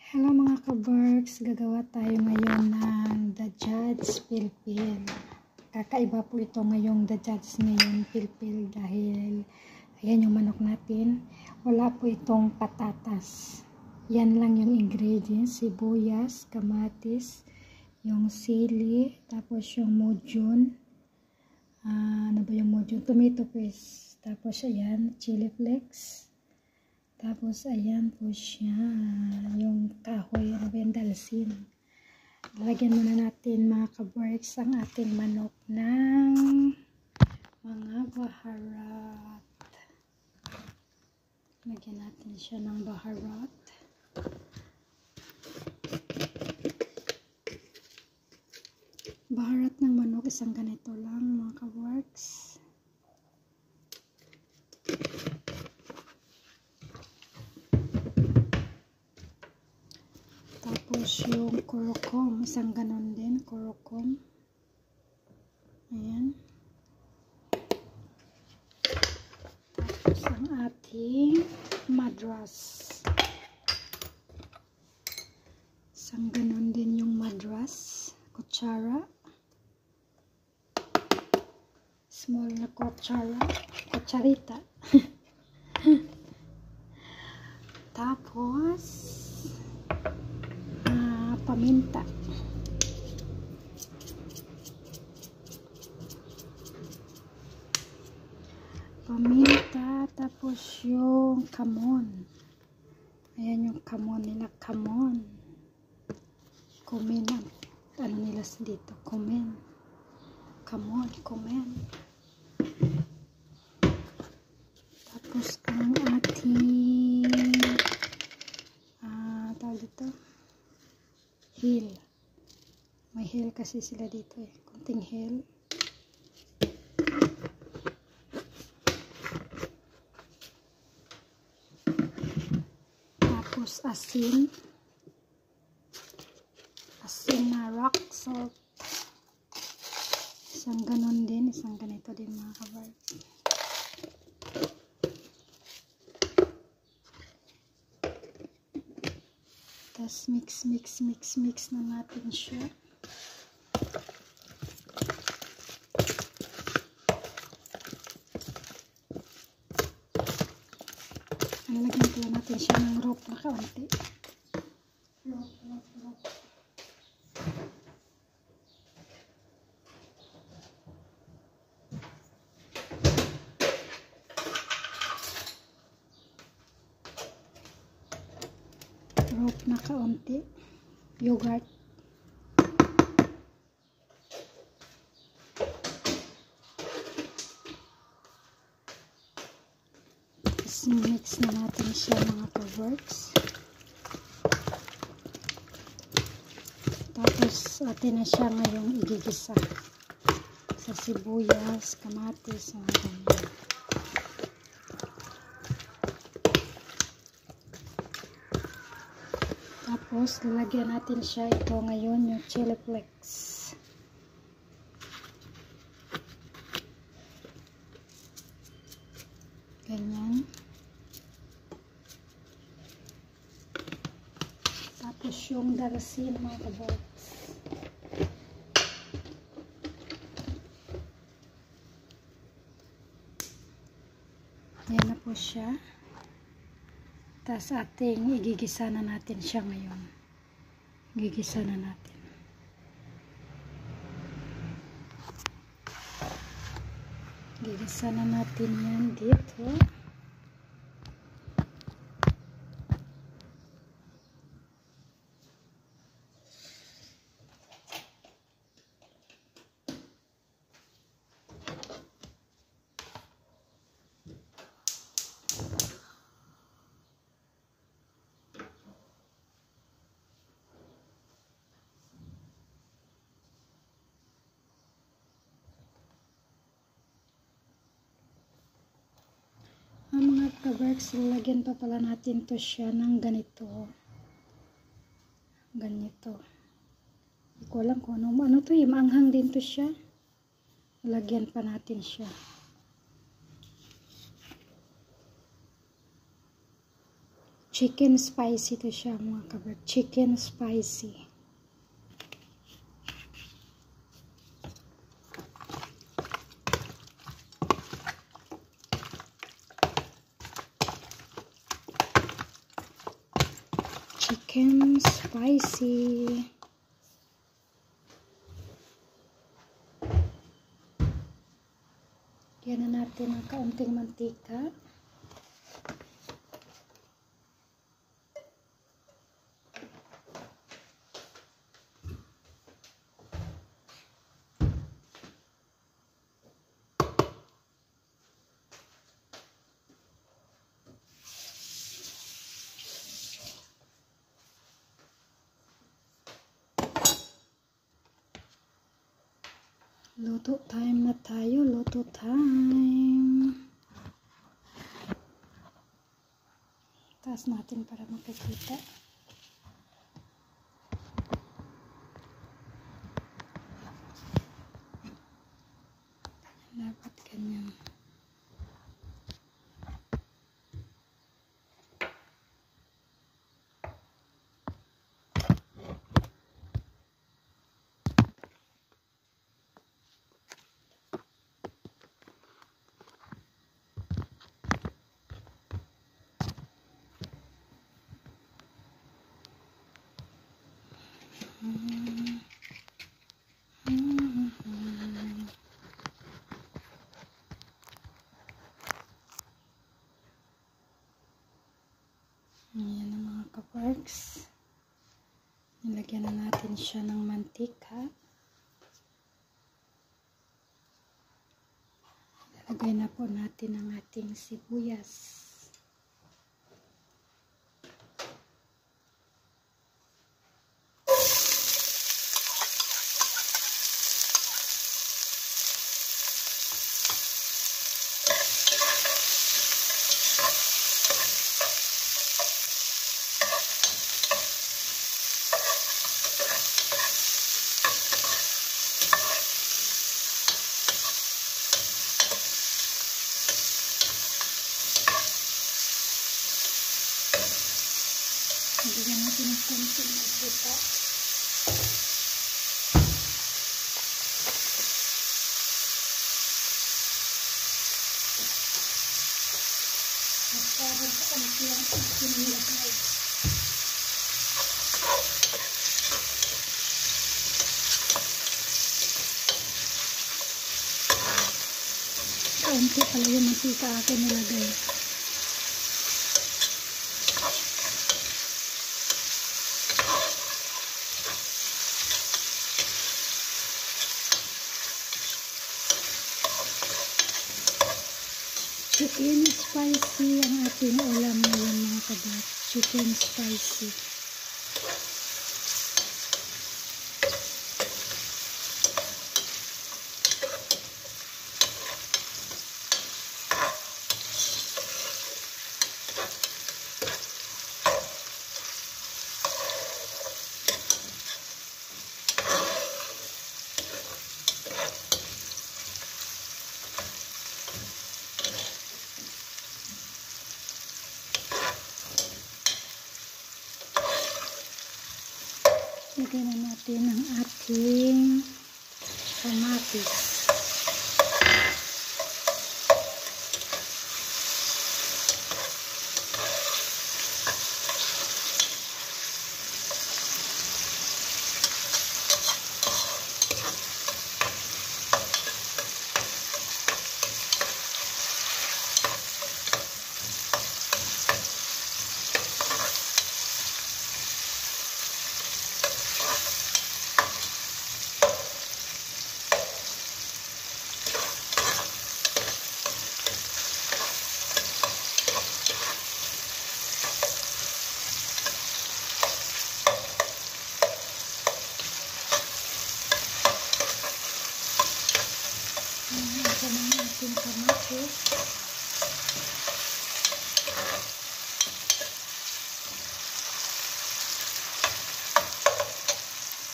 Hello mga ka-Berks, gagawa tayo ngayon ng The Judge Pilpil. Kakaiba po ito ngayong The Judge ngayon Pilpil dahil ayan yung manok natin. Wala po itong patatas. Yan lang yung ingredients, sibuyas, kamatis, yung sili, tapos yung mujun. Ano ba yung mujun? Tomato paste. Tapos ayan, chili flakes. Tapos, ayan po siya, yung kahoy, ano ba yung dalsin. Lalagyan muna natin mga ka-Berks ang ating manok ng mga baharat. Lagyan natin siya ng baharat. Baharat ng manok, isang ganito lang mga ka-Berks. Tapos yung kurokom, isang ganon din, kurokom. Ayan. Tapos ang ating madras. Isang ganon din yung madras. Kutsara. Small na kutsara. Kutsarita. Tapos paminta. Paminta, tapos yung kamon. Ayan yung kamon nila, kamon. Kumin, ano nila dito, kumin. Kamon, kumin. Tapos ang ating tawag dito, hill. May hill kasi sila dito eh. Kunting hill. Tapos asin. Asin na rock salt. Isang ganon din. Isang ganito din mga ka-Berks. Tapos mix na natin siya. Lalagyan pala natin siya ng rope na kaunti. Rope na kaunti. Yogurt. Mix na natin siya mga ka-Berks. Tapos atin na siya ngayong igigisa sa sibuyas, kamatis, mga ganyan. Tapos lalagyan natin siya ito ngayon yung chili flakes. Ganyan. Tapos yung darsin mga ka-Berks. Yan na po siya. Tapos ating igigisa na natin siya ngayon. Igigisa na natin. Igigisa na natin yan dito. Mga ka-Berks, lalagyan pa pala natin to siya ng ganito. Ganito. Hindi ko alam kung ano to eh. Maanghang din to siya. Lalagyan pa natin siya. Chicken spicy to siya mga kabrad. Chicken spicy. Chicken spicy. Yan na natin ang kaunting mantika. Luto time na tayo. Luto time. Taas natin para makikita. Dapat ganyan. Ayan ang mga kaparks. Nilagyan na natin siya ng mantika. Lagay na po natin ang ating sibuyas. Lagyan natin ng konting mantika. At parang konti ang itinilagay. Konti pala yung mantika akin nilagay. Chicken spicy ang ating ulam ngayon mga kabat. Chicken spicy. Lagyan na natin ang ating kamatis. Lagyan ng ating kamatis.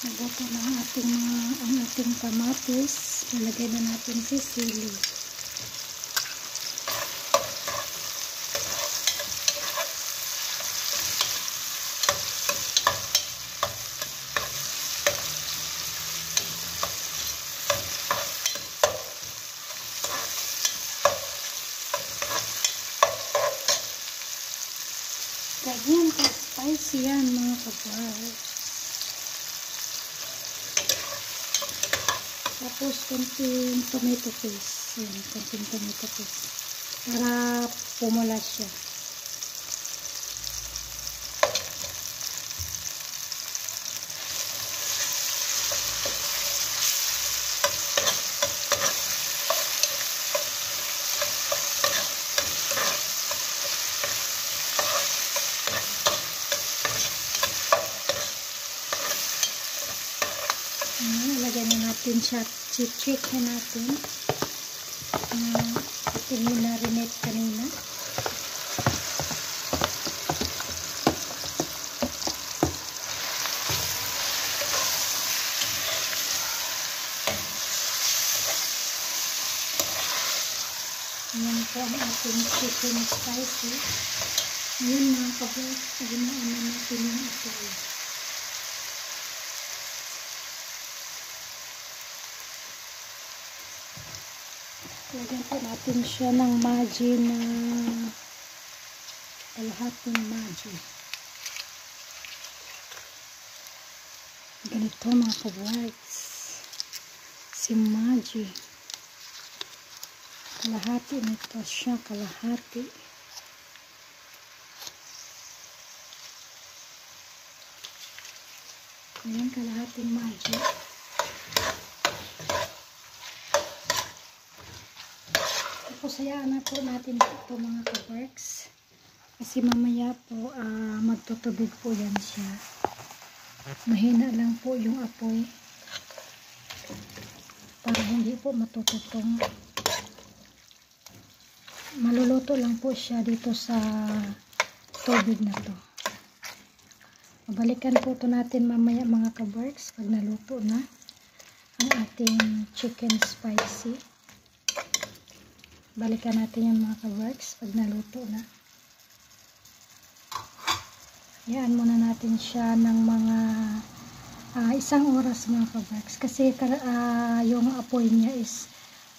Nagluto na ang ating kamatis. Nalagay na natin si sili. spicy yan mga ka-works. Tapos konting tomato paste. Yan, konting tomato paste. Para pumula siya. Lagyan na natin siya, chicken natin. Ating minarinate kanina. Ayan po ang ating chicken spicy. Ayan mga ka-works, ginaan na natin yung apoy. Lagyan po natin siya ng Maggi na kalahating Maggi. Ganito mga ka-works. Si Maggi. Kalahati nito siya, kalahati. Ayan, kalahating Maggi. Tapos hayaan na po natin ito mga ka-works. Kasi mamaya po magtutubig po yan siya. Mahina lang po yung apoy. Para hindi po matututong. Maluluto lang po siya dito sa tubig na to. Mabalikan po ito natin mamaya mga ka-works pag naluto na ang ating chicken spicy. Balikan natin yung mga ka-works pag naluto na. Hayaan muna natin siya ng mga 1 oras mga ka-works. Kasi yung apoy niya is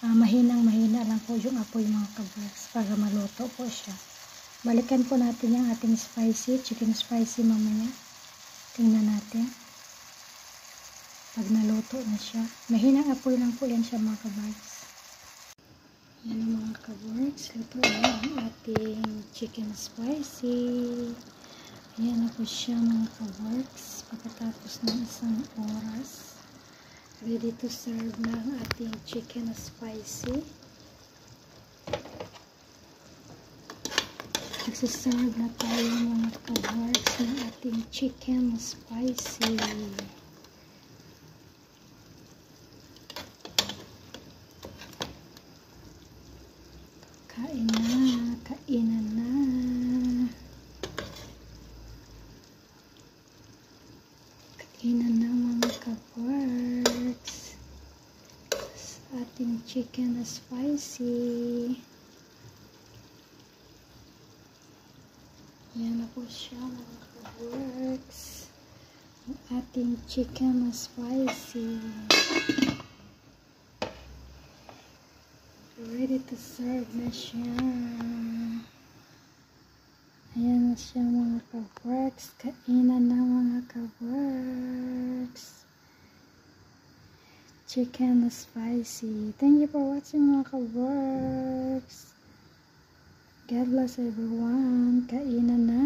mahina lang po yung apoy mga ka-works para maluto po siya. Balikan po natin yung ating chicken spicy mamaya. Tingnan natin. Pag naluto na siya. Mahinang apoy lang po yan siya mga ka-works. Yan ang mga ka-works. Luto na ang ating chicken spicy. Ayan na po siya mga ka-works. Pagkatapos ng 1 oras. Ready to serve na ang ating chicken spicy. Nagsaserve na tayo mga ka-works ng ating chicken spicy. Kainan na. Kainan na mga ka-works. Sa ating chicken spicy. Yan na po siya mga ka-works. Ang ating chicken spicy. Ready to serve na siya. Ayan na siya mga ka-works. Kainan na mga ka-works. Chicken spicy. Thank you for watching mga ka-works. God bless everyone. Kainan na.